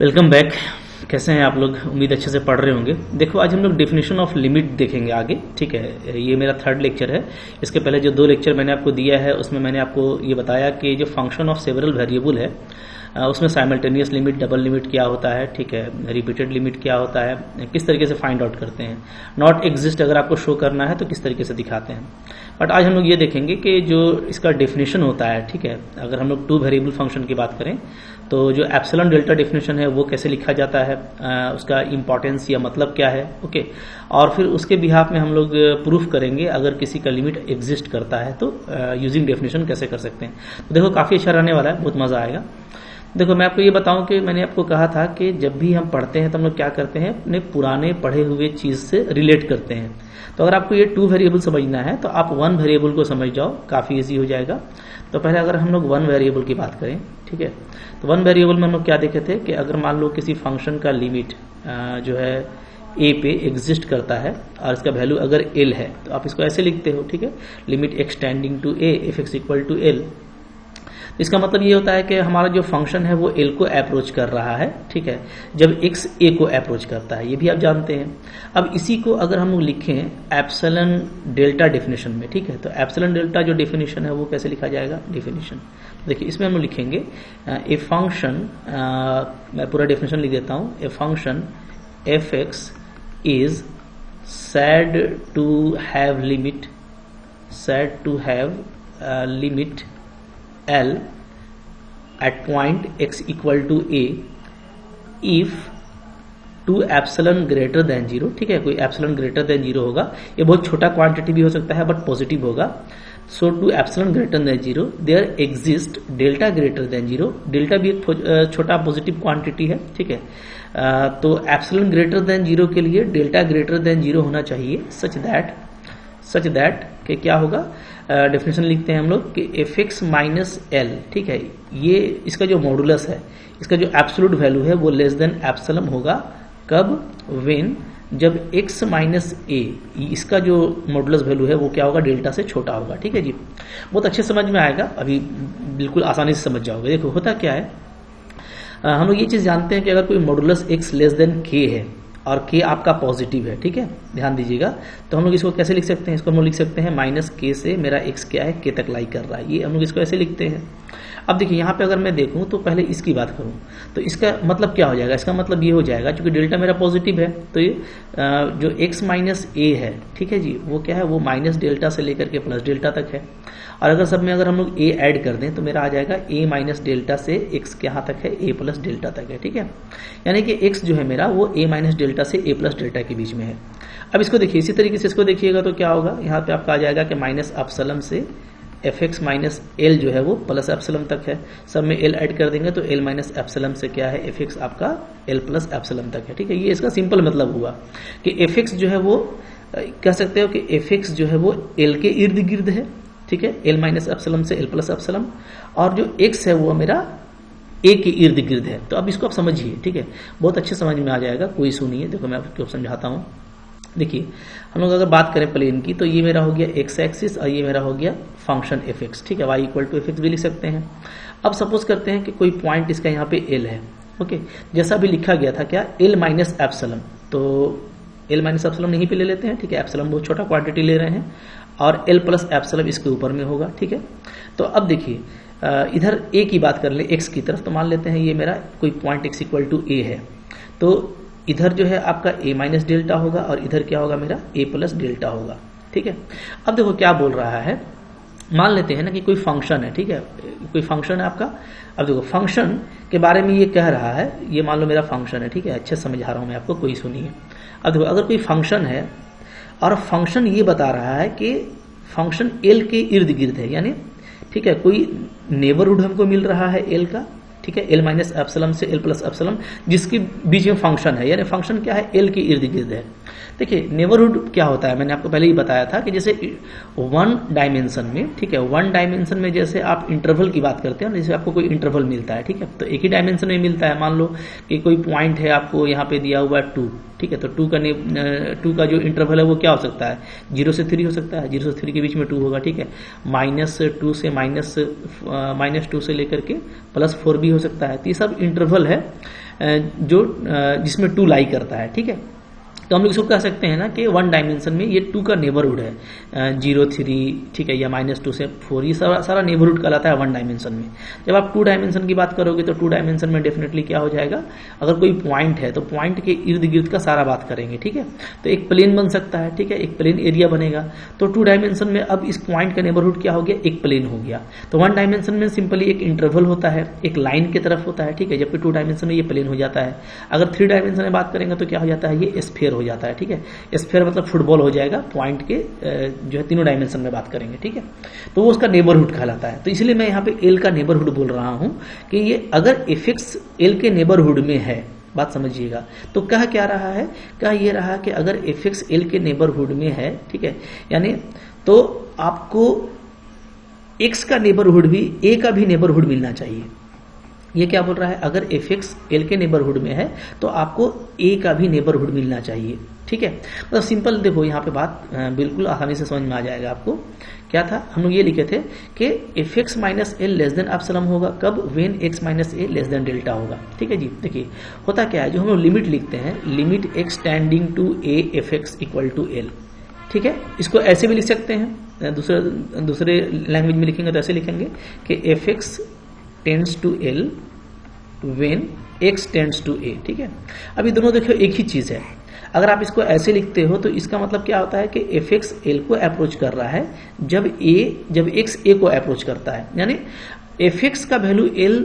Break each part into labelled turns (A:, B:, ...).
A: Welcome back. कैसे हैं आप लोग? उम्मीद अच्छे से पढ़ रहे होंगे। देखो, आज हम लोग डेफिनेशन ऑफ लिमिट देखेंगे आगे। ठीक है, ये मेरा थर्ड लेक्चर है। इसके पहले जो 2 लेक्चर मैंने आपको दिया है उसमें मैंने आपको ये बताया कि जो फंक्शन ऑफ सेवरल वेरिएबल है उसमें साइमल्टेनियस लिमिट, डबल लिमिट क्या होता है, ठीक है, रिपीटेड लिमिट क्या होता है, किस तरीके से फाइंड आउट करते हैं। नॉट एग्जिस्ट अगर आपको शो करना है तो किस तरीके से दिखाते हैं। बट आज हम लोग ये देखेंगे कि जो इसका डेफिनेशन होता है, ठीक है, अगर हम लोग 2 वेरिएबल फंक्शन की बात करें तो जो एप्सिलॉन डेल्टा डेफिनेशन है वो कैसे लिखा जाता है, उसका इंपॉर्टेंस या मतलब क्या है, ओके। और फिर उसके बिहाफ में हम लोग प्रूफ करेंगे अगर किसी का लिमिट एग्जिस्ट करता है तो यूजिंग डेफिनेशन कैसे कर सकते हैं। तो देखो, काफ़ी अच्छा रहने वाला है, बहुत मज़ा आएगा। देखो, मैं आपको ये बताऊं कि मैंने आपको कहा था कि जब भी हम पढ़ते हैं तो हम लोग क्या करते हैं, अपने पुराने पढ़े हुए चीज़ से रिलेट करते हैं। तो अगर आपको ये 2 वेरिएबल समझना है तो आप 1 वेरिएबल को समझ जाओ, काफ़ी इजी हो जाएगा। तो पहले अगर हम लोग 1 वेरिएबल की बात करें, ठीक है, तो 1 वेरिएबल में हम लोग क्या देखे थे कि अगर मान लो किसी फंक्शन का लिमिट जो है ए पे एग्जिस्ट करता है और इसका वैल्यू अगर एल है तो आप इसको ऐसे लिखते हो, ठीक है, limit x tending to a f x equal to l. इसका मतलब ये होता है कि हमारा जो फंक्शन है वो एल को अप्रोच कर रहा है, ठीक है, जब एक्स ए को अप्रोच करता है, ये भी आप जानते हैं। अब इसी को अगर हम लिखें एप्सिलॉन डेल्टा डेफिनेशन में, ठीक है, तो एप्सिलॉन डेल्टा जो डेफिनेशन है वो कैसे लिखा जाएगा, डेफिनेशन। देखिए, इसमें हम लिखेंगे ए फंक्शन, मैं पूरा डेफिनेशन लिख देता हूँ। ए function f x is said to have limit L at point x equal to a if to epsilon greater than 0, ठीक है, कोई एप्सिलॉन ग्रेटर देन 0 होगा। ये बहुत छोटा क्वांटिटी भी हो सकता है बट पॉजिटिव होगा। So to epsilon greater than 0 there exist delta greater than 0। Delta भी एक छोटा पॉजिटिव क्वांटिटी है, ठीक है। तो एप्सिलॉन ग्रेटर देन 0 के लिए डेल्टा ग्रेटर देन 0 होना चाहिए सच दैट कि क्या होगा, डेफिनेशन लिखते हैं हम लोग कि एफ एक्स माइनस एल, ठीक है, ये इसका जो मॉडुलस है, इसका जो एब्सोल्यूट वैल्यू है वो लेस देन एप्सिलॉन होगा। कब? व्हेन, जब x माइनस ए, इसका जो मॉडुलस वैल्यू है वो क्या होगा, डेल्टा से छोटा होगा, ठीक है जी। बहुत अच्छे समझ में आएगा, अभी बिल्कुल आसानी से समझ जाओगे। देखो, होता क्या है, हम लोग ये चीज जानते हैं कि अगर कोई modulus x less than k है और k आपका पॉजिटिव है, ठीक है, ध्यान दीजिएगा, तो हम लोग इसको कैसे लिख सकते हैं, इसको हम लोग लिख सकते हैं माइनस k से मेरा x क्या है, k तक लाई कर रहा है, ये हम लोग इसको ऐसे लिखते हैं। अब देखिए, यहाँ पे अगर मैं देखूं तो पहले इसकी बात करूं तो इसका मतलब क्या हो जाएगा, इसका मतलब ये हो जाएगा, क्योंकि डेल्टा मेरा पॉजिटिव है तो ये जो x माइनस ए है, ठीक है जी, वो क्या है, वो माइनस डेल्टा से लेकर के प्लस डेल्टा तक है। और अगर सब में अगर हम लोग a ऐड कर दें तो मेरा आ जाएगा a माइनस डेल्टा से x कहाँ तक है, a प्लस डेल्टा तक है, ठीक है। यानी कि x जो है मेरा वो a माइनस डेल्टा से a प्लस डेल्टा के बीच में है। अब इसको देखिए, इसी तरीके से इसको देखिएगा तो क्या होगा, यहाँ पे आपका आ जाएगा कि माइनस एप्सिलॉन से एफ एक्स माइनस एल जो है वो प्लस एप्सिलॉन तक है। सब में एल ऐड कर देंगे तो एल माइनस एप्सिलॉन से क्या है, एफ एक्स आपका एल प्लस एप्सिलॉन तक है, ठीक है। ये इसका सिंपल मतलब हुआ कि एफ एक्स जो है वो कह सकते हो कि एफ एक्स जो है वो एल के इर्द गिर्द है, ठीक है, एल माइनस एप्सिलॉन से एल प्लस एप्सिलॉन, और जो एक्स है वो मेरा ए के इर्द गिर्द है। तो अब इसको आप समझिए, ठीक है, बहुत अच्छे समझ में आ जाएगा, कोई इशू नहीं है। देखो, मैं आपको समझाता हूँ। देखिए, हम लोग अगर बात करें प्लेन की तो ये मेरा हो गया एक्स एक्सिस और ये मेरा हो गया फंक्शन एफ एक्स, ठीक है, y equal to f x भी लिख सकते हैं। अब सपोज करते हैं कि कोई पॉइंट इसका यहाँ पे एल है, ओके, जैसा भी लिखा गया था क्या, एल माइनस एप्सिलॉन, तो एल माइनस एप्सिलॉन यहीं पे ले लेते हैं, ठीक है, एप्सिलॉन बहुत छोटा क्वांटिटी ले रहे हैं और एल प्लस एप्सिलॉन इसके ऊपर में होगा, ठीक है। तो अब देखिए, इधर ए की बात कर ले, एक्स की तरफ, तो मान लेते हैं ये मेरा कोई पॉइंट एक्स इक्वल टू ए है, तो इधर जो है आपका a माइनस डेल्टा होगा और इधर क्या होगा, मेरा a प्लस डेल्टा होगा, ठीक है। अब देखो क्या बोल रहा है, मान लेते हैं ना कि कोई फंक्शन है, ठीक है, कोई फंक्शन है आपका। अब देखो, फंक्शन के बारे में ये कह रहा है, ये मान लो मेरा फंक्शन है, ठीक है, अच्छे समझा रहा हूं मैं आपको, कोई सुनिए। अब देखो, अगर कोई फंक्शन है और फंक्शन ये बता रहा है कि फंक्शन एल के इर्द गिर्द है, यानी ठीक है, कोई नेबरहुड हमको मिल रहा है एल का, ठीक है, एल माइनस एप्सिलॉन से एल प्लस एप्सिलॉन जिसके बीच में फंक्शन है, यानी फंक्शन क्या है, एल के इर्द गिर्द है। देखिए, नेबरहुड क्या होता है, मैंने आपको पहले ही बताया था कि जैसे 1 डायमेंशन में, ठीक है, 1 डायमेंशन में जैसे आप इंटरवल की बात करते हैं, जैसे आपको कोई इंटरवल मिलता है, ठीक है, तो एक ही डायमेंशन में मिलता है। मान लो कि कोई पॉइंट है आपको यहाँ पे दिया हुआ 2, ठीक है, तो 2 का जो इंटरवल है वो क्या हो सकता है, 0 से 3 हो सकता है, 0 से 3 के बीच में 2 होगा, ठीक है, -2 से -2 से लेकर के +4 भी हो सकता है। तो ये सब इंटरवल है जो जिसमें 2 लाई करता है, ठीक है। तो हम लोग इसको कह सकते हैं ना कि 1 डायमेंशन में ये 2 का नेबरहुड है, 0 3, ठीक है, या -2 से 4, ये सारा नेबरहुड कहलाता है 1 डायमेंशन में। जब आप 2 डायमेंशन की बात करोगे तो 2 डायमेंशन में डेफिनेटली क्या हो जाएगा, अगर कोई पॉइंट है तो पॉइंट के इर्द गिर्द का सारा बात करेंगे, ठीक है। तो एक प्लेन बन सकता है, ठीक है, एक प्लेन एरिया बनेगा। तो 2 डायमेंशन में अब इस पॉइंट का नेबरहुड क्या हो गया, एक प्लेन हो गया। तो 1 डायमेंशन में सिंपली एक इंटरवल होता है, एक लाइन की तरफ होता है, ठीक है, जबकि 2 डायमेंशन में ये प्लेन हो जाता है। अगर 3 डायमेंशन में बात करेंगे तो क्या हो जाता है, ये स्फीयर हो जाता है, ठीक है। स्फीयर मतलब फुटबॉल हो जाएगा, पॉइंट के जो है 3 डायमेंशन में बात करेंगे, ठीक है। तो वो उसका नेबरहुड कहलाता है। तो इसलिए मैं यहाँ पे एल का नेबरहुड बोल रहा हूं कि ये अगर एफिक्स एल के नेबरहुड में है, बात समझिएगा। तो कह क्या रहा है, कह ये रहा कि अगर एफिक्स एल के नेबरहुड में है, ठीक है, यानी तो आपको एक्स का नेबरहुड भी, ए का भी नेबरहुड मिलना चाहिए। ये क्या बोल रहा है, अगर एफिक्स एल के नेबरहुड में है तो आपको ए का भी नेबरहुड मिलना चाहिए, ठीक है। मतलब सिंपल देखो यहाँ पे बात बिल्कुल आसानी से समझ में आ जाएगा आपको। क्या था, हम लोग ये लिखे थे कि f x minus L less than epsilon होगा कब, when x minus A less than delta होगा, ठीक है जी। देखिए होता क्या है, जो हम लोग लिमिट लिखते हैं, limit x tending to a f x equal to l, ठीक है। इसको ऐसे भी लिख सकते हैं, दूसरे लैंग्वेज में लिखेंगे तो ऐसे लिखेंगे कि f x tends to l when x tends to a, ठीक है। अभी दोनों देखो एक ही चीज है। अगर आप इसको ऐसे लिखते हो तो इसका मतलब क्या होता है कि एफ एक्स एल को अप्रोच कर रहा है जब एक्स ए को अप्रोच करता है, यानी एफ एक्स का वैल्यू एल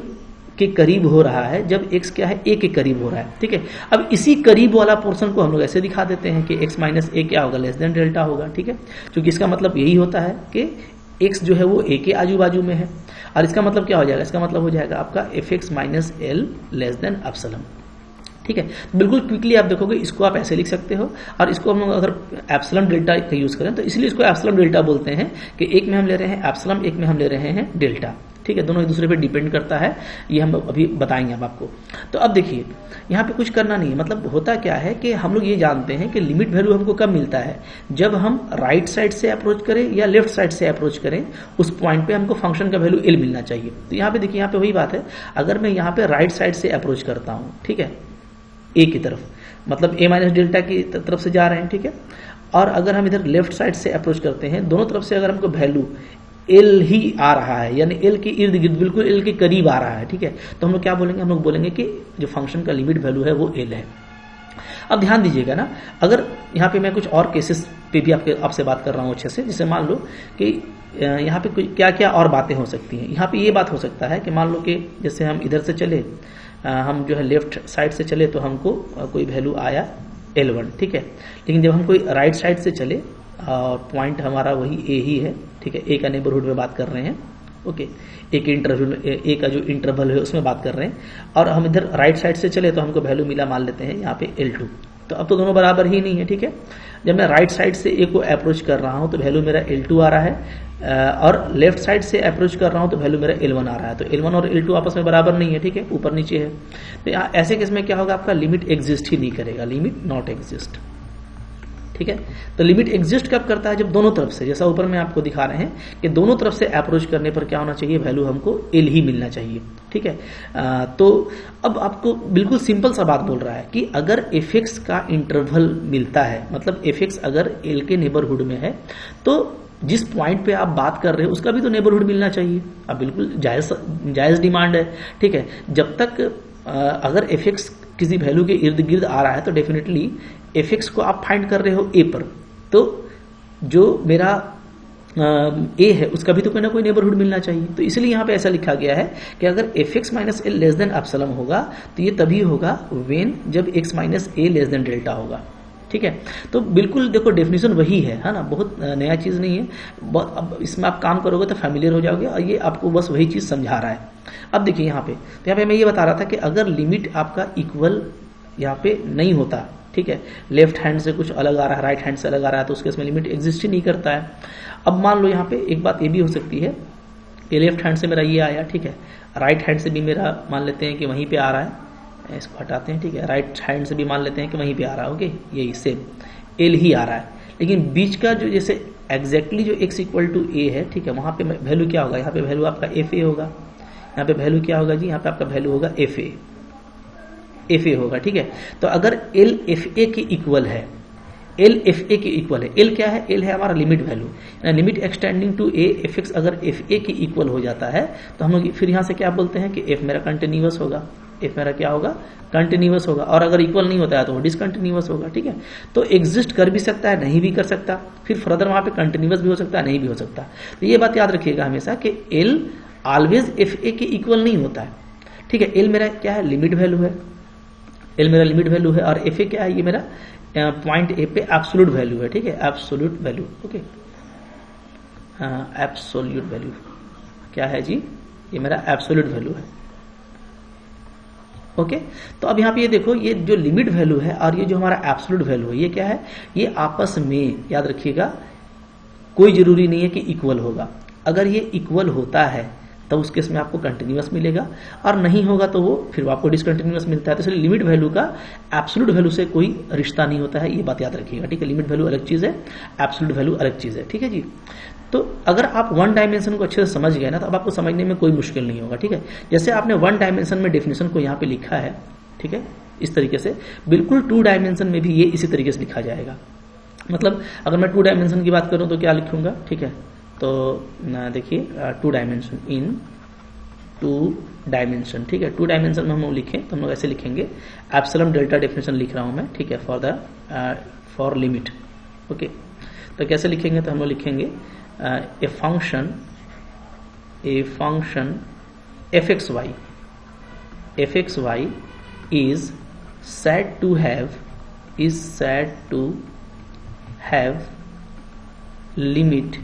A: के करीब हो रहा है जब एक्स क्या है, ए के करीब हो रहा है, ठीक है। अब इसी करीब वाला पोर्शन को हम लोग ऐसे दिखा देते हैं कि एक्स माइनस ए क्या होगा, लेस देन डेल्टा होगा, ठीक है। क्योंकि इसका मतलब यही होता है कि एक्स जो है वो ए के आजू बाजू में है, और इसका मतलब क्या हो जाएगा, इसका मतलब हो जाएगा आपका F x minus L less than epsilon, ठीक है। बिल्कुल क्विकली आप देखोगे, इसको आप ऐसे लिख सकते हो, और इसको हम लोग अगर एप्सिलॉन डेल्टा का यूज करें तो इसलिए इसको एप्सिलॉन डेल्टा बोलते हैं कि एक में हम ले रहे हैं एप्सिलॉन, एक में हम ले रहे हैं डेल्टा, ठीक है। दोनों एक दूसरे पे डिपेंड करता है, ये हम अभी बताएंगे अब आपको। तो अब देखिए यहाँ पे कुछ करना नहीं है, मतलब होता क्या है कि हम लोग ये जानते हैं कि लिमिट वैल्यू हमको कब मिलता है, जब हम राइट साइड से अप्रोच करें या लेफ्ट साइड से अप्रोच करें, उस पॉइंट पे हमको फंक्शन का वैल्यू एल मिलना चाहिए। तो यहाँ पे देखिए, यहाँ पे वही बात है, अगर मैं यहाँ पे राइट साइड से अप्रोच करता हूँ, ठीक है, ए की तरफ, मतलब ए माइनस डेल्टा की तरफ से जा रहे हैं, ठीक है। और अगर हम इधर लेफ्ट साइड से अप्रोच करते हैं, दोनों तरफ से अगर हमको वैल्यू एल ही आ रहा है, यानी एल के इर्द गिर्द बिल्कुल एल के करीब आ रहा है, ठीक है, तो हम लोग क्या बोलेंगे, हम लोग बोलेंगे कि जो फंक्शन का लिमिट वैल्यू है वो एल है। अब ध्यान दीजिएगा ना, अगर यहाँ पे मैं कुछ और केसेस पे भी आपसे बात कर रहा हूँ अच्छे से, जैसे मान लो कि यहाँ पे क्या क्या और बातें हो सकती हैं। यहाँ पे ये बात हो सकता है कि मान लो कि जैसे हम इधर से चले, हम जो है लेफ्ट साइड से चले तो हमको कोई वैल्यू आया L1, ठीक है। लेकिन जब हम कोई राइट साइड से चले और पॉइंट हमारा वही ए ही है, ठीक है, ए का नेबरहुड में बात कर रहे हैं, ओके, एक इंटरवल, ए का जो इंटरवल है उसमें बात कर रहे हैं, और हम इधर राइट साइड से चले तो हमको वैल्यू मिला, मान लेते हैं यहाँ पे L2। तो अब तो दोनों बराबर ही नहीं है, ठीक है। जब मैं राइट साइड से ए को अप्रोच कर रहा हूँ तो वैल्यू मेरा L2 आ रहा है, और लेफ्ट साइड से अप्रोच कर रहा हूँ तो वैल्यू मेरा L1 आ रहा है। तो L1 और L2 आपस में बराबर नहीं है, ठीक है, ऊपर नीचे है। तो यहाँ ऐसे केस में क्या होगा, आपका लिमिट एग्जिस्ट ही नहीं करेगा, लिमिट नॉट एग्जिस्ट, ठीक है। तो लिमिट एग्जिस्ट कब करता है, जब दोनों तरफ से, जैसा ऊपर में आपको दिखा रहे हैं कि दोनों तरफ से अप्रोच करने पर क्या होना चाहिए, वैल्यू हमको एल ही मिलना चाहिए, ठीक है। तो अब आपको बिल्कुल सिंपल सा बात बोल रहा है कि अगर एफ एक्स का इंटरवल मिलता है, मतलब एफ एक्स अगर एल के नेबरहुड में है, तो जिस पॉइंट पे आप बात कर रहे हो उसका भी तो नेबरहुड मिलना चाहिए। अब बिल्कुल जायज डिमांड है, ठीक है। जब तक अगर एफ एक्स किसी वैल्यू के इर्द गिर्द आ रहा है तो डेफिनेटली एफ एक्स को आप फाइंड कर रहे हो ए पर, तो जो मेरा ए है उसका भी तो कोई ना कोई नेबरहुड मिलना चाहिए। तो इसलिए यहाँ पे ऐसा लिखा गया है कि अगर F x minus L less than epsilon होगा तो ये तभी होगा वेन जब एक्स माइनस ए लेस देन डेल्टा होगा, ठीक है। तो बिल्कुल देखो डेफिनेशन वही है ना, बहुत नया चीज नहीं है। अब इसमें आप काम करोगे तो फैमिलियर हो जाओगे, और ये आपको बस वही चीज समझा रहा है। अब देखिए यहाँ पे, तो यहाँ पे मैं ये बता रहा था कि अगर लिमिट आपका इक्वल यहाँ पे नहीं होता, ठीक है, लेफ्ट हैंड से कुछ अलग आ रहा है, राइट हैंड से अलग आ रहा है, तो उसके इसमें लिमिट एग्जिस्ट ही नहीं करता है। अब मान लो यहाँ पे एक बात ये भी हो सकती है कि लेफ्ट हैंड से मेरा ये आया, ठीक है, राइट हैंड से भी मेरा मान लेते हैं कि वहीं पे आ रहा है, इसको हटाते हैं, ठीक है, राइट हैंड से भी मान लेते हैं कि वहीं पे आ रहा है, ओके, यही सेम एल ही आ रहा है, लेकिन बीच का जो जैसे एग्जैक्टली जो x इक्वल टू ए है, ठीक है, वहां पे वैल्यू क्या होगा, यहाँ पे वैल्यू आपका एफ ए होगा, यहाँ पे वैल्यू क्या होगा जी, यहाँ पे आपका वैल्यू होगा एफ ए, एफ ए होगा, ठीक है। तो अगर एल एफ ए के इक्वल है, एल एफ ए के इक्वल है, एल क्या है, एल है हमारा limit value, limit x tending to a f x अगर एफ ए के इक्वल हो जाता है तो हम लोग फिर यहां से क्या बोलते हैं कि एफ मेरा कंटिन्यूअस होगा, एफ मेरा क्या होगा, कंटिन्यूअस होगा, और अगर इक्वल नहीं होता है तो वो डिसकंटिन्यूअस होगा, ठीक है। तो एग्जिस्ट कर भी सकता है, नहीं भी कर सकता, फिर फर्दर वहां पे कंटिन्यूअस भी हो सकता है, नहीं भी हो सकता। तो ये बात याद रखिएगा हमेशा कि एल ऑलवेज एफ ए के इक्वल नहीं होता है, ठीक है। एल मेरा क्या है, लिमिट वैल्यू है, एल मेरा लिमिट वैल्यू है, और एफ ए क्या है, ये मेरा पॉइंट ए पे एब्सोल्यूट वैल्यू है, ठीक है, absolute value, okay, absolute value क्या है जी, ये मेरा एब्सोल्यूट वैल्यू है, ओके। तो अब यहाँ पे ये देखो, ये जो लिमिट वैल्यू है और ये जो हमारा एब्सोल्यूट वैल्यू है, ये क्या है, ये आपस में याद रखिएगा कोई जरूरी नहीं है कि इक्वल होगा। अगर ये इक्वल होता है तब उस केस में आपको कंटिन्यूअस मिलेगा, और नहीं होगा तो वो फिर आपको डिसकंटिन्यूअस मिलता है। तो इसलिए लिमिट वैल्यू का एब्सोल्यूट वैल्यू से कोई रिश्ता नहीं होता है, ये बात याद रखिएगा, ठीक है। लिमिट वैल्यू अलग चीज है, एब्सोल्यूट वैल्यू अलग चीज है, ठीक है जी। तो अगर आप वन डायमेंशन को अच्छे से समझ गए ना तो अब आपको समझने में कोई मुश्किल नहीं होगा, ठीक है। जैसे आपने वन डायमेंशन में डेफिनेशन को यहाँ पे लिखा है, ठीक है, इस तरीके से, बिल्कुल टू डायमेंशन में भी ये इसी तरीके से लिखा जाएगा। मतलब अगर मैं टू डायमेंशन की बात करूं तो क्या लिखूंगा, ठीक है। तो देखिए two dimension, in two dimension, ठीक है। टू डायमेंशन में हम लोग लिखें तो हम लोग ऐसे लिखेंगे, एप्सिलॉन डेल्टा डेफिनेशन लिख रहा हूं मैं, ठीक है, फॉर लिमिट, ओके। तो कैसे लिखेंगे, तो हम लोग लिखेंगे a function f x y is said to have limit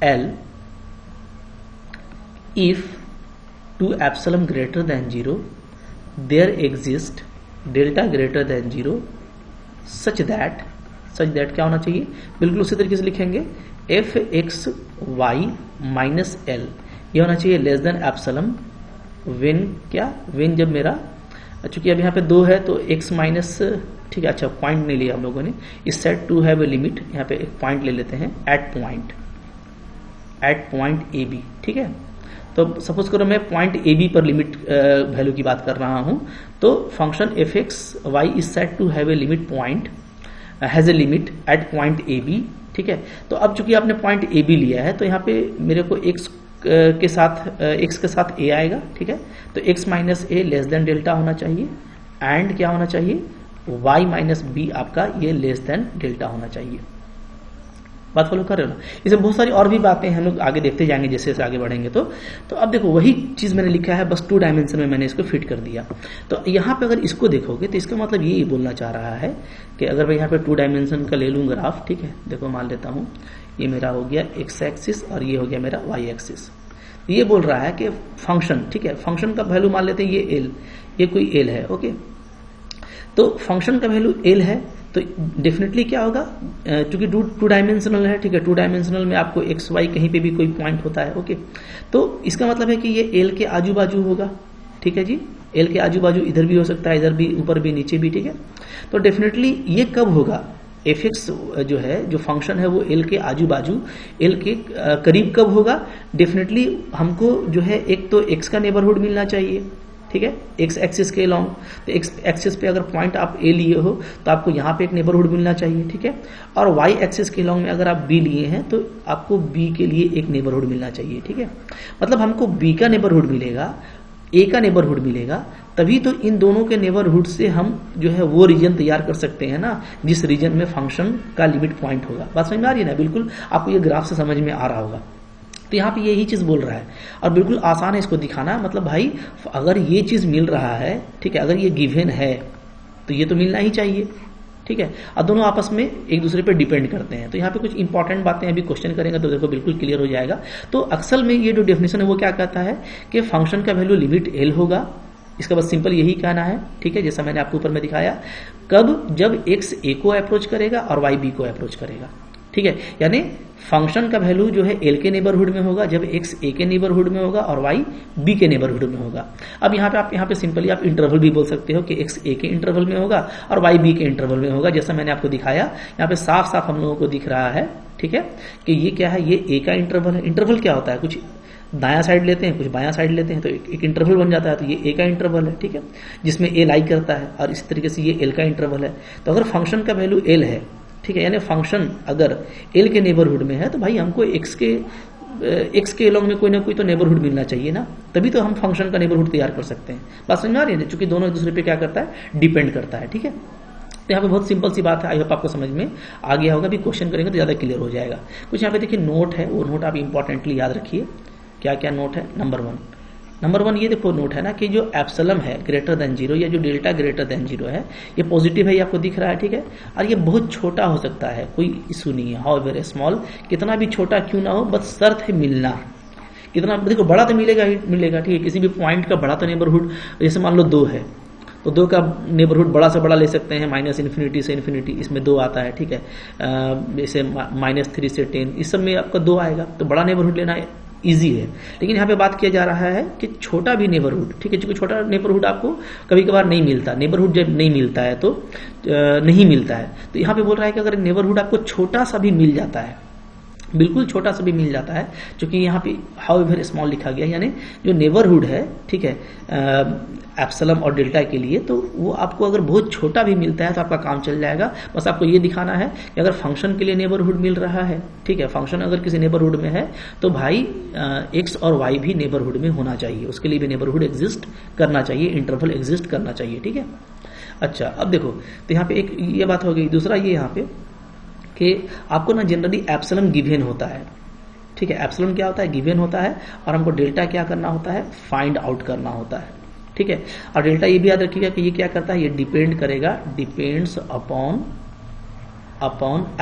A: L if to epsilon greater than 0 there exist delta greater than 0 such that क्या होना चाहिए, बिल्कुल उसी तरीके से लिखेंगे, f x y minus l, ये होना चाहिए लेस देन एप्सिलॉन वेन क्या, वेन जब मेरा, चूंकि अब यहाँ पे 2 है तो x माइनस, ठीक है, अच्छा पॉइंट नहीं लिया हम लोगों ने, इस said to have a limit, यहाँ पे एक पॉइंट ले लेते हैं, एट पॉइंट ए बी, ठीक है। तो सपोज करो मैं पॉइंट ए बी पर लिमिट वैल्यू की बात कर रहा हूं, तो function f x y is said to have a limit point, has a limit at point a b, ठीक है। तो अब चूंकि आपने पॉइंट ए बी लिया है तो यहाँ पे मेरे को x के साथ a आएगा, ठीक है। तो x माइनस ए लेस देन डेल्टा होना चाहिए, एंड क्या होना चाहिए, y माइनस बी आपका ये लेस देन डेल्टा होना चाहिए। बात फॉलो कर रहे हो ना। इसमें बहुत सारी और भी बातें हम लोग आगे देखते जाएंगे जैसे जैसे आगे बढ़ेंगे। तो अब देखो वही चीज मैंने लिखा है, बस टू डायमेंशन में मैंने इसको फिट कर दिया। तो यहाँ पे अगर इसको देखोगे तो इसका मतलब ये बोलना चाह रहा है कि अगर मैं यहाँ पे टू डायमेंशन का ले लूँ ग्राफ, ठीक है, देखो मान लेता हूँ ये मेरा हो गया एक्स एक्सिस और ये हो गया मेरा वाई एक्सिस। ये बोल रहा है कि फंक्शन, ठीक है, फंक्शन का वैल्यू मान लेते हैं ये एल, ये कोई एल है, ओके। तो फंक्शन का वैल्यू एल है तो डेफिनेटली क्या होगा, क्योंकि टू डायमेंशनल है, ठीक है, टू डायमेंशनल में आपको एक्स वाई कहीं पे भी कोई पॉइंट होता है, ओके। तो इसका मतलब है कि ये एल के आजू बाजू होगा, ठीक है जी, एल के आजू बाजू इधर भी हो सकता है, इधर भी, ऊपर भी, नीचे भी, ठीक है। तो डेफिनेटली ये कब होगा, एफ एक्स जो है, जो फंक्शन है वो एल के आजू बाजू, एल के करीब कब होगा, डेफिनेटली हमको जो है एक तो एक्स का नेबरहुड मिलना चाहिए, ठीक है, एक्स एक्सिस के लॉन्ग। तो एक्स एक्सिस पे अगर पॉइंट आप ए लिए हो तो आपको यहाँ पे एक नेबरहुड मिलना चाहिए, ठीक है। और वाई एक्सिस के लॉन्ग में अगर आप बी लिए हैं तो आपको बी के लिए एक नेबरहुड मिलना चाहिए, ठीक है। मतलब हमको बी का नेबरहुड मिलेगा, ए का नेबरहुड मिलेगा, तभी तो इन दोनों के नेबरहुड से हम जो है वो रीजन तैयार कर सकते हैं ना, जिस रीजन में फंक्शन का लिमिट पॉइंट होगा। बात समझ में आ रही है ना, बिल्कुल आपको ये ग्राफ से समझ में आ रहा होगा। तो यहाँ पे यही चीज बोल रहा है और बिल्कुल आसान है इसको दिखाना। मतलब भाई अगर ये चीज मिल रहा है, ठीक है, अगर ये गिवन है तो ये तो मिलना ही चाहिए, ठीक है। और दोनों आपस में एक दूसरे पे डिपेंड करते हैं। तो यहाँ पे कुछ इंपॉर्टेंट बातें अभी क्वेश्चन करेंगे तो देखो बिल्कुल क्लियर हो जाएगा। तो अक्सर में ये जो डेफिनेशन है वो क्या कहता है कि फंक्शन का वैल्यू लिमिट एल होगा, इसका बस सिंपल यही कहना है, ठीक है, जैसा मैंने आपको ऊपर में दिखाया। कब, जब एक्स ए को अप्रोच करेगा और वाई बी को अप्रोच करेगा, ठीक है। यानी फंक्शन का वैल्यू जो है एल के नेबरहुड में होगा जब एक्स ए के नेबरहुड में होगा और वाई बी के नेबरहुड में होगा। अब यहाँ पे आप सिंपली आप इंटरवल भी बोल सकते हो कि एक्स ए के इंटरवल में होगा और वाई बी के इंटरवल में होगा, जैसा मैंने आपको दिखाया। यहाँ पे साफ साफ हम लोगों को दिख रहा है, ठीक है, कि ये क्या है, ये ए का इंटरवल है। इंटरवल क्या होता है, कुछ दायां साइड लेते हैं, कुछ बायां साइड लेते हैं, तो एक इंटरवल बन जाता है। तो ये ए का इंटरवल है, ठीक है, जिसमें ए लाई करता है, और इसी तरीके से ये एल का इंटरवल है। तो अगर फंक्शन का वैल्यू एल है, ठीक है, यानी फंक्शन अगर एल के नेबरहुड में है, तो भाई हमको एक्स के एलोंग में कोई ना कोई तो नेबरहुड मिलना चाहिए ना, तभी तो हम फंक्शन का नेबरहुड तैयार कर सकते हैं। बात समझ में आ रही है? चूंकि दोनों एक दूसरे पे क्या करता है, डिपेंड करता है, ठीक है। तो यहाँ पे बहुत सिंपल सी बात है, आई होप आपको समझ में आ गया होगा। भी क्वेश्चन करेंगे तो ज़्यादा क्लियर हो जाएगा। कुछ यहाँ पे देखिए नोट है, वो नोट आप इंपॉर्टेंटली याद रखिए। क्या क्या नोट है? नंबर वन ये देखो नोट है ना कि जो एप्सिलम है ग्रेटर देन 0 या जो डेल्टा ग्रेटर देन 0 है, ये पॉजिटिव है, ये आपको दिख रहा है, ठीक है। और ये बहुत छोटा हो सकता है, कोई इशू नहीं है, हाउ वेरी स्मॉल, कितना भी छोटा क्यों ना हो, बस शर्त है मिलना। कितना देखो बड़ा तो मिलेगा ही मिलेगा, ठीक है। किसी भी पॉइंट का बड़ा तो नेबरहुड, जैसे मान लो 2 है, तो 2 का नेबरहुड बड़ा से बड़ा ले सकते हैं, -∞ से ∞, इसमें 2 आता है, ठीक है। जैसे -3 से 10, इस सब में आपका 2 आएगा, तो बड़ा नेबरहुड लेना इजी है। लेकिन यहाँ पे बात किया जा रहा है कि छोटा भी नेबरहुड, ठीक है, क्योंकि छोटा नेबरहुड आपको कभी कभार नहीं मिलता। नेबरहुड जब नहीं मिलता है तो नहीं मिलता है, तो यहाँ पे बोल रहा है कि अगर नेबरहुड आपको छोटा सा भी मिल जाता है, बिल्कुल छोटा सा भी मिल जाता है, क्योंकि यहाँ पे हाउएवर स्मॉल लिखा गया, यानी जो नेबरहुड है, ठीक है, एप्सिलम और डेल्टा के लिए, तो वो आपको अगर बहुत छोटा भी मिलता है तो आपका काम चल जाएगा। बस आपको ये दिखाना है कि अगर फंक्शन के लिए नेबरहुड मिल रहा है, ठीक है, फंक्शन अगर किसी नेबरहुड में है, तो भाई एक्स और वाई भी नेबरहुड में होना चाहिए, उसके लिए भी नेबरहुड एग्जिस्ट करना चाहिए, इंटरवल एग्जिस्ट करना चाहिए, ठीक है। अच्छा, अब देखो, तो यहाँ पे एक ये बात हो गई। दूसरा ये यहाँ पे कि आपको ना जनरली एप्सिलम गिवन होता है, ठीक है। एप्सिलम क्या होता है? गिवन होता है, और हमको डेल्टा क्या करना होता है? फाइंड आउट करना होता है, ठीक है। और डेल्टा ये भी याद रखिएगा कि ये क्या करता है, ये डिपेंड करेगा, डिपेंड्स अपॉन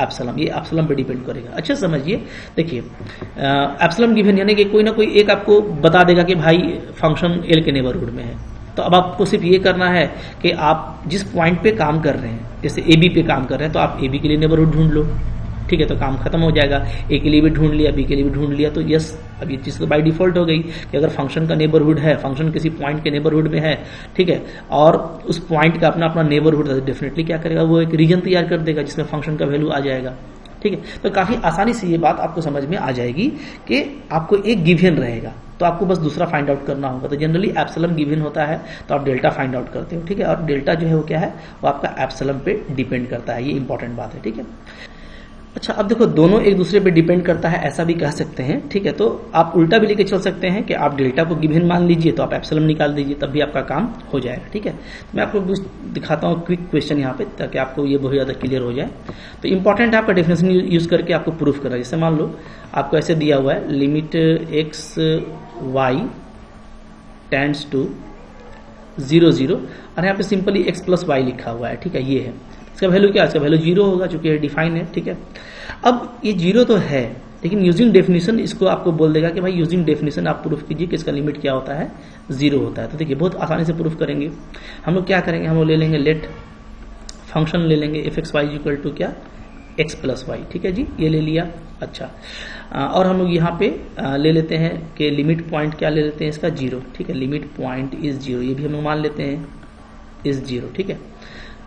A: एप्सिलम, ये एप्सिलम पे डिपेंड करेगा। अच्छा समझिए, देखिए एप्सिलम गिवन यानी कि कोई ना कोई एक आपको बता देगा कि भाई फंक्शन एल के नेबरहुड में है, तो अब आपको सिर्फ ये करना है कि आप जिस पॉइंट पे काम कर रहे हैं, जैसे ए बी पे काम कर रहे हैं, तो आप ए बी के लिए नेबरहुड ढूंढ लो, ठीक है, तो काम खत्म हो जाएगा। ए के लिए भी ढूंढ लिया, बी के लिए भी ढूंढ लिया, तो यस, अब ये चीज़ तो बाय डिफॉल्ट हो गई कि अगर फंक्शन का नेबरहुड है, फंक्शन किसी पॉइंट के नेबरहुड में है, ठीक है, और उस पॉइंट का अपना अपना नेबरहुड है, डेफिनेटली क्या करेगा, वो एक रीजन तैयार कर देगा जिसमें फंक्शन का वैल्यू आ जाएगा, ठीक है। तो काफ़ी आसानी से ये बात आपको समझ में आ जाएगी कि आपको एक गिवन रहेगा, तो आपको बस दूसरा फाइंड आउट करना होगा। तो जनरली एप्सिलम गिवन होता है तो आप डेल्टा फाइंड आउट करते हो, ठीक है। और डेल्टा जो है वो क्या है, वो आपका एप्सिलम पे डिपेंड करता है, ये इंपॉर्टेंट बात है, ठीक है। अच्छा, अब देखो दोनों एक दूसरे पे डिपेंड करता है, ऐसा भी कह सकते हैं, ठीक है। तो आप उल्टा भी लेके चल सकते हैं कि आप डेल्टा को गिवन मान लीजिए, तो आप एप्सिलम निकाल दीजिए, तब भी आपका काम हो जाएगा, ठीक है। तो मैं आपको दिखाता हूँ क्विक क्वेश्चन यहाँ पे, ताकि आपको ये बहुत ज़्यादा क्लियर हो जाए। तो इंपॉर्टेंट है आपका डेफिनेशन यूज करके आपको प्रूफ करना। जैसे मान लो आपको ऐसे दिया हुआ है, limit x y tends to 0 0, और यहाँ पे सिंपली एक्स प्लस वाई लिखा हुआ है, ठीक है। ये है इसका वैल्यू, क्या इसका वैल्यू 0 होगा, चूंकि ये डिफाइन है, ठीक है। अब ये 0 तो है, लेकिन यूजिंग डेफिनेशन इसको आपको बोल देगा कि भाई यूजिंग डेफिनेशन आप प्रूफ कीजिए कि इसका लिमिट क्या होता है, 0 होता है। तो देखिए बहुत आसानी से प्रूफ करेंगे। हम लोग क्या करेंगे, हम लोग ले लेंगे लेट फंक्शन ले लेंगे f x y equal to क्या, एक्स प्लस वाई, ठीक है जी, ये ले लिया। अच्छा, और हम लोग यहाँ पे ले लेते हैं कि लिमिट पॉइंट क्या ले लेते हैं इसका, 0, ठीक है। लिमिट पॉइंट इज 0, ये भी हम लोग मान लेते हैं इज 0, ठीक है।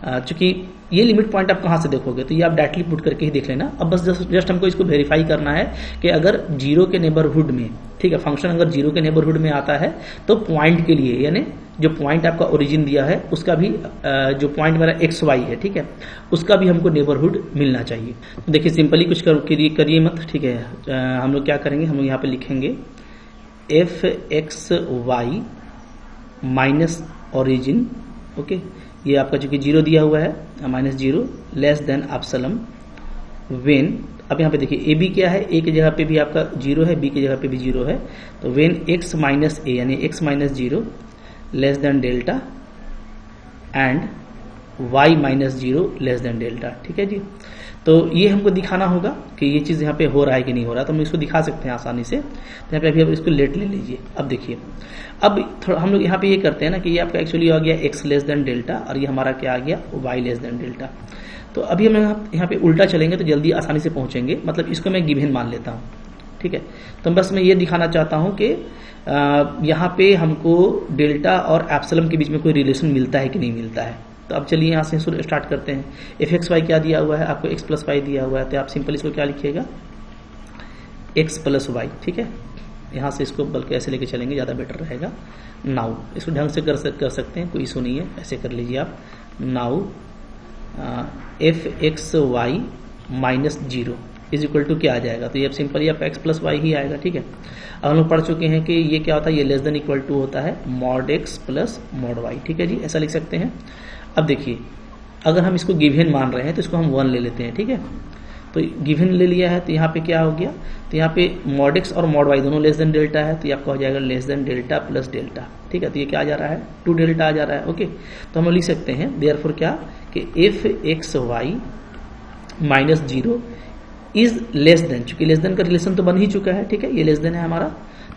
A: चूंकि ये लिमिट पॉइंट आप कहाँ से देखोगे, तो ये आप डायरेक्टली पुट करके ही देख लेना। अब बस जस्ट हमको इसको वेरीफाई करना है कि अगर 0 के नेबरहुड में, ठीक है, फंक्शन अगर 0 के नेबरहुड में आता है, तो पॉइंट के लिए, यानी जो पॉइंट आपका ओरिजिन दिया है उसका भी, जो पॉइंट मेरा एक्स वाई है, ठीक है, उसका भी हमको नेबरहुड मिलना चाहिए। तो देखिए सिंपली कुछ करिए मत, ठीक है। हम लोग क्या करेंगे, हम लोग यहाँ पे लिखेंगे f x y minus origin, okay. ये आपका चूंकि 0 दिया हुआ है, -0 लेस देन एप्सिलम वेन, अब यहाँ पे देखिए ए बी क्या है, ए की जगह पे भी आपका 0 है, बी की जगह पे भी 0 है, तो वेन एक्स माइनस ए यानी x minus 0 less than delta and y minus 0 less than delta, ठीक है जी। तो ये हमको दिखाना होगा कि ये चीज़ यहाँ पे हो रहा है कि नहीं हो रहा, तो हम इसको दिखा सकते हैं आसानी से। तो यहाँ पे अभी आप इसको लेट ले लीजिए। अब देखिए, अब थोड़ा हम लोग यहाँ पे ये करते हैं ना कि ये आपका एक्चुअली आ गया एक्स लेस देन डेल्टा, और ये हमारा क्या आ गया, वाई लेस देन डेल्टा। तो अभी हम यहाँ पे उल्टा चलेंगे तो जल्दी आसानी से पहुँचेंगे, मतलब इसको मैं गिवन मान लेता हूँ, ठीक है। तो बस मैं ये दिखाना चाहता हूँ कि यहाँ पे हमको डेल्टा और एप्सिलम के बीच में कोई रिलेशन मिलता है कि नहीं मिलता है। तो अब चलिए यहाँ से स्टार्ट करते हैं। एफ एक्स वाई क्या दिया हुआ है आपको, एक्स प्लस वाई दिया हुआ है, तो आप सिंपल इसको क्या लिखिएगा, एक्स प्लस वाई, ठीक है, यहाँ से इसको बल्कि ऐसे लेके चलेंगे, ज़्यादा बेटर रहेगा। नाउ इसको ढंग से कर सकते हैं, कोई इशू नहीं है, ऐसे कर लीजिए आप। Now f x y minus zero is equal to क्या आ जाएगा, तो ये सिंपल ही आपका एक्स प्लस वाई ही आएगा, ठीक है। अब हम लोग पढ़ चुके हैं कि ये क्या होता है, ये लेस देन इक्वल टू होता है mod x plus mod y, ठीक है जी, ऐसा लिख सकते हैं। अब देखिए अगर हम इसको गिवन मान रहे हैं तो इसको हम 1 ले लेते हैं, ठीक है। तो गिवन ले लिया है तो यहाँ पे क्या हो गया, तो यहाँ पे मॉड एक्स और मॉड वाई दोनों लेस देन डेल्टा है, तो ये आपका हो जाएगा less than delta plus delta, ठीक है। तो ये क्या आ जा रहा है, 2 डेल्टा आ जा रहा है, ओके। तो हम लिख सकते हैं देयरफॉर क्या कि f x y minus zero is less than, चूंकि लेस देन का रिलेशन तो बन ही चुका है, ठीक है, ये लेस देन है हमारा,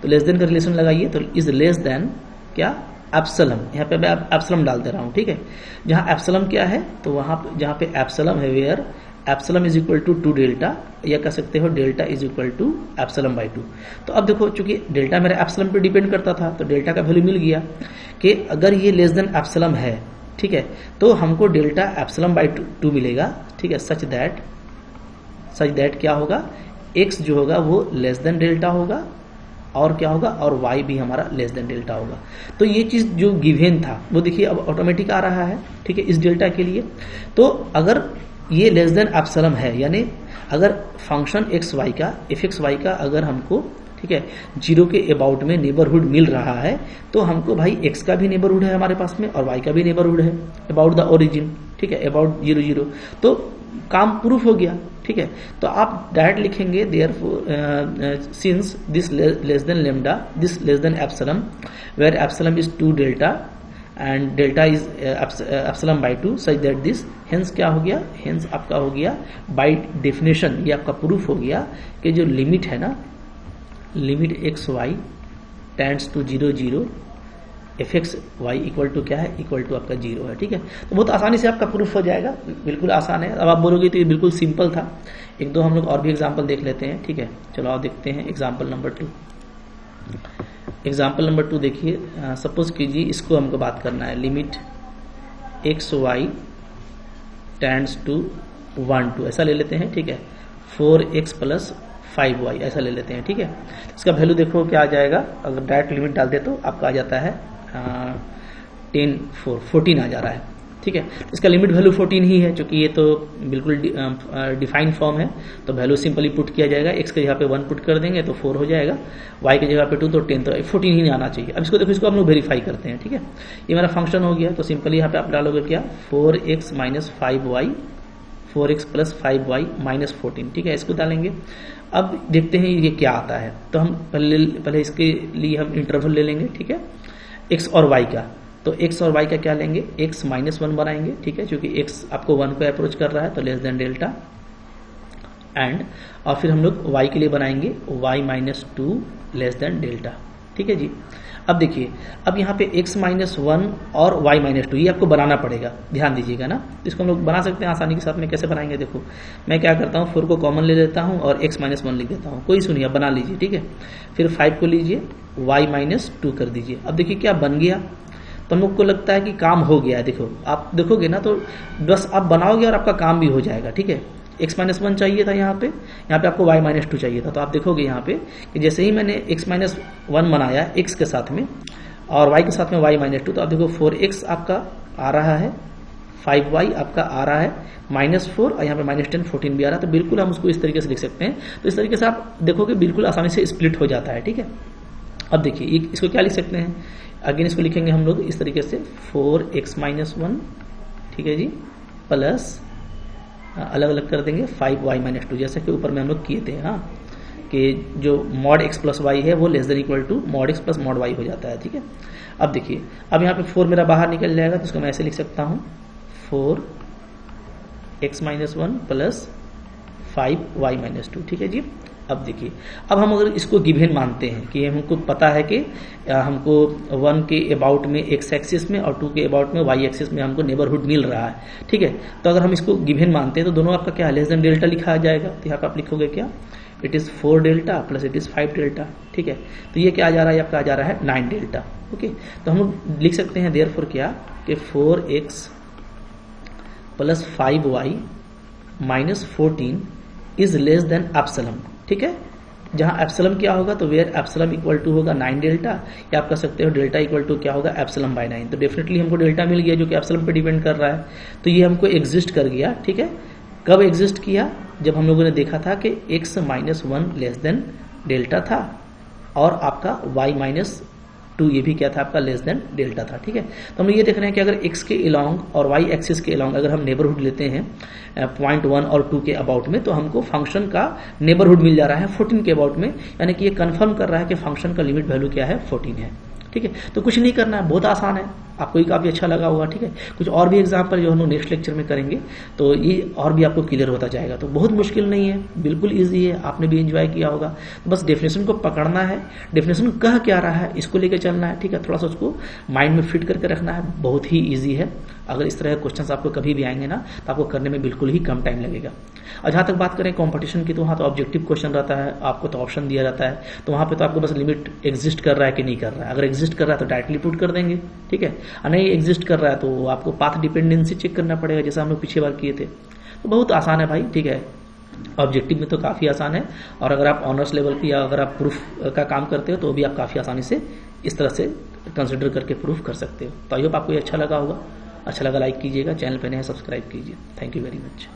A: तो लेस देन का रिलेशन लगाइए, तो इज लेस देन क्या एप्सिलम, यहाँ पे मैं एप्सिलम डाल दे रहा हूँ, ठीक है। जहाँ एप्सिलम क्या है, तो वहाँ जहाँ पे एप्सिलम है, where epsilon is equal to 2 delta, या कह सकते हो delta is equal to epsilon by 2। तो अब देखो चूंकि डेल्टा मेरा एप्सिलम पे डिपेंड करता था, तो डेल्टा का वैल्यू मिल गया कि अगर ये लेस देन एप्सिलम है, ठीक है, तो हमको डेल्टा एप्सिलम बाई 2 मिलेगा, ठीक है। सच दैट क्या होगा, x जो होगा वो लेस देन डेल्टा होगा, और क्या होगा, और y भी हमारा लेस देन डेल्टा होगा। तो ये चीज जो गिवन था वो देखिए अब ऑटोमेटिक आ रहा है, ठीक है, इस डेल्टा के लिए। तो अगर ये लेस देन एप्सिलम है, यानी अगर फंक्शन एक्स वाई का एफ एक्स वाई का अगर हमको, ठीक है, 0 के अबाउट में नेबरहुड मिल रहा है, तो हमको भाई x का भी नेबरहुड है हमारे पास में और y का भी नेबरहुड है अबाउट द ओरिजिन, ठीक है, अबाउट 0 0, तो काम प्रूफ हो गया, ठीक है। तो आप डायरेक्ट लिखेंगे therefore since this less than lambda, this less than epsilon, where epsilon is 2 delta and delta is epsilon by 2 such that this, hence क्या हो गया, हेंस आपका हो गया बाई डेफिनेशन, ये आपका प्रूफ हो गया कि जो लिमिट है ना, limit x y tends to 0 0 f x y equal to क्या है, इक्वल टू आपका 0 है, ठीक है। तो बहुत आसानी से आपका प्रूफ हो जाएगा, बिल्कुल आसान है। अब आप बोलोगे तो ये बिल्कुल सिंपल था, एक दो हम लोग और भी एग्जाम्पल देख लेते हैं, ठीक है। चलो आप देखते हैं एग्जाम्पल नंबर 2। एग्जाम्पल नंबर 2 देखिए, सपोज कीजिए इसको हमको बात करना है, limit x y tends to 1 2 ऐसा ले लेते हैं, ठीक है, 4x प्लस 5y ऐसा ले लेते हैं, ठीक है। इसका वैल्यू देखो क्या आ जाएगा, अगर डायरेक्ट लिमिट डाल दे तो आपका आ जाता है 14 आ जा रहा है, ठीक है। इसका लिमिट वैल्यू 14 ही है, क्योंकि ये तो बिल्कुल डिफाइंड फॉर्म है, तो वैल्यू सिंपली पुट किया जाएगा, x के जगह पे 1 पुट कर देंगे तो 4 हो जाएगा, y के जगह पे 2 तो 10, तो 14 ही नहीं आना चाहिए। अब इसको देखो, इसको हम लोग वेरीफाई करते हैं, ठीक है। ये मेरा फंक्शन हो गया, तो सिंपली यहाँ पे आप डालोगे क्या, 4x minus 5y, 4x plus 5y minus 14, ठीक है, इसको डालेंगे। अब देखते हैं ये क्या आता है, तो हम पहले इसके लिए हम इंटरवल ले लेंगे, ठीक है, x और y का। तो x और y का क्या लेंगे, x माइनस 1 बनाएंगे, ठीक है, क्योंकि x आपको 1 को अप्रोच कर रहा है, तो लेस देन डेल्टा एंड, और फिर हम लोग y के लिए बनाएंगे y minus 2 less than delta, ठीक है जी। अब देखिए, अब यहाँ पे x माइनस 1 और y माइनस 2 ये आपको बनाना पड़ेगा, ध्यान दीजिएगा ना। इसको हम लोग बना सकते हैं आसानी के साथ में, कैसे बनाएंगे देखो, मैं क्या करता हूँ 4 को कॉमन ले लेता हूँ और x माइनस 1 लिख देता हूँ, कोई सुनिए, आप बना लीजिए, ठीक है। फिर 5 को लीजिए, y माइनस 2 कर दीजिए। अब देखिए क्या बन गया, तो हम लोग को लगता है कि काम हो गया है। देखो आप देखोगे ना, तो बस आप बनाओगे और आपका काम भी हो जाएगा, ठीक है। x माइनस 1 चाहिए था यहाँ पे आपको y माइनस 2 चाहिए था, तो आप देखोगे यहाँ पे कि जैसे ही मैंने x माइनस 1 बनाया x के साथ में और y के साथ में y माइनस 2, तो आप देखो 4x आपका आ रहा है, 5y आपका आ रहा है, माइनस 4 और यहाँ पे माइनस 10 14 भी आ रहा है। तो बिल्कुल हम उसको इस तरीके से लिख सकते हैं, तो इस तरीके से आप देखोगे बिल्कुल आसानी से स्प्लिट हो जाता है, ठीक है। अब देखिए इसको क्या लिख सकते हैं, अगेन इसको लिखेंगे हम लोग इस तरीके से 4x माइनस 1, ठीक है जी, प्लस अलग अलग कर देंगे 5y माइनस 2, जैसे कि ऊपर में हम लोग किए थे, हाँ, कि जो मॉड x प्लस वाई है वो less than equal to mod x plus mod y हो जाता है, ठीक है। अब देखिए, अब यहाँ पे 4 मेरा बाहर निकल जाएगा, तो इसको मैं ऐसे लिख सकता हूँ 4x minus 1 plus 5y minus 2, ठीक है जी। अब देखिए, अब हम अगर इसको गिवन मानते हैं कि हमको पता है कि हमको 1 के अबाउट में x एक्सिस में और 2 के अबाउट में y एक्सिस में हमको नेबरहुड मिल रहा है, ठीक है। तो अगर हम इसको गिवन मानते हैं तो दोनों आपका क्या लेस देन डेल्टा लिखा जाएगा, तो यहाँ पर आप लिखोगे क्या, it is 4 delta plus it is 5 delta, ठीक है। तो ये क्या आ जा रहा है, आपका आ जा रहा है 9 डेल्टा, ओके। तो हम लोग लिख सकते हैं देयरफॉर क्या कि 4x plus 5y minus 14 is less than epsilon, ठीक है। जहां एप्सिलम क्या होगा, तो वेयर एप्सिलम इक्वल टू होगा 9 डेल्टा, या आप कह सकते हो डेल्टा इक्वल टू क्या होगा, एप्सिलम बाय 9। तो डेफिनेटली हमको डेल्टा मिल गया जो कि एप्सिलम पे डिपेंड कर रहा है, तो ये हमको एग्जिस्ट कर गया। ठीक है, कब एग्जिस्ट किया, जब हम लोगों ने देखा था कि x minus 1 less than delta था और आपका y माइनस 2 ये भी क्या था, आपका लेस देन डेल्टा था। ठीक है, तो हम ये देख रहे हैं कि अगर x के अलोंग और y एक्सिस के अलोंग अगर हम नेबरहुड लेते हैं 0.1 और 2 के अबाउट में, तो हमको फंक्शन का नेबरहुड मिल जा रहा है 14 के अबाउट में, यानी कि ये कंफर्म कर रहा है कि फंक्शन का लिमिट वैल्यू क्या है, 14 है। ठीक है, तो कुछ नहीं करना है, बहुत आसान है, आपको ये काफ़ी अच्छा लगा होगा। ठीक है, कुछ और भी एग्जाम्पल जो हम लोग नेक्स्ट लेक्चर में करेंगे तो ये और भी आपको क्लियर होता जाएगा। तो बहुत मुश्किल नहीं है, बिल्कुल इजी है, आपने भी एंजॉय किया होगा। तो बस डेफिनेशन को पकड़ना है, डेफिनेशन कह क्या रहा है इसको लेकर चलना है। ठीक है, थोड़ा सा उसको माइंड में फिट करके रखना है, बहुत ही ईजी है। अगर इस तरह के क्वेश्चन आपको कभी भी आएंगे ना, तो आपको करने में बिल्कुल ही कम टाइम लगेगा। और जहाँ तक बात करें कंपटीशन की, तो वहाँ तो ऑब्जेक्टिव क्वेश्चन रहता है, आपको तो ऑप्शन दिया जाता है, तो वहाँ पे तो आपको बस लिमिट एग्जिस्ट कर रहा है कि नहीं कर रहा है। अगर एग्जिस्ट कर रहा है तो डायरेक्टली पुट कर देंगे। ठीक है, और नहीं एग्जिस्ट कर रहा है तो आपको पाथ डिपेंडेंसी चेक करना पड़ेगा, जैसा हम लोग पिछले बार किए थे। तो बहुत आसान है भाई। ठीक है, ऑब्जेक्टिव में तो काफ़ी आसान है, और अगर आप ऑनर्स लेवल की या अगर आप प्रूफ का काम करते हो तो भी आप काफ़ी आसानी से इस तरह से कंसिडर करके प्रूफ कर सकते हो। तो आई होप आपको ये अच्छा लगा होगा। अच्छा लगा लाइक कीजिएगा, चैनल पे नए हैं सब्सक्राइब कीजिए। Thank you very much.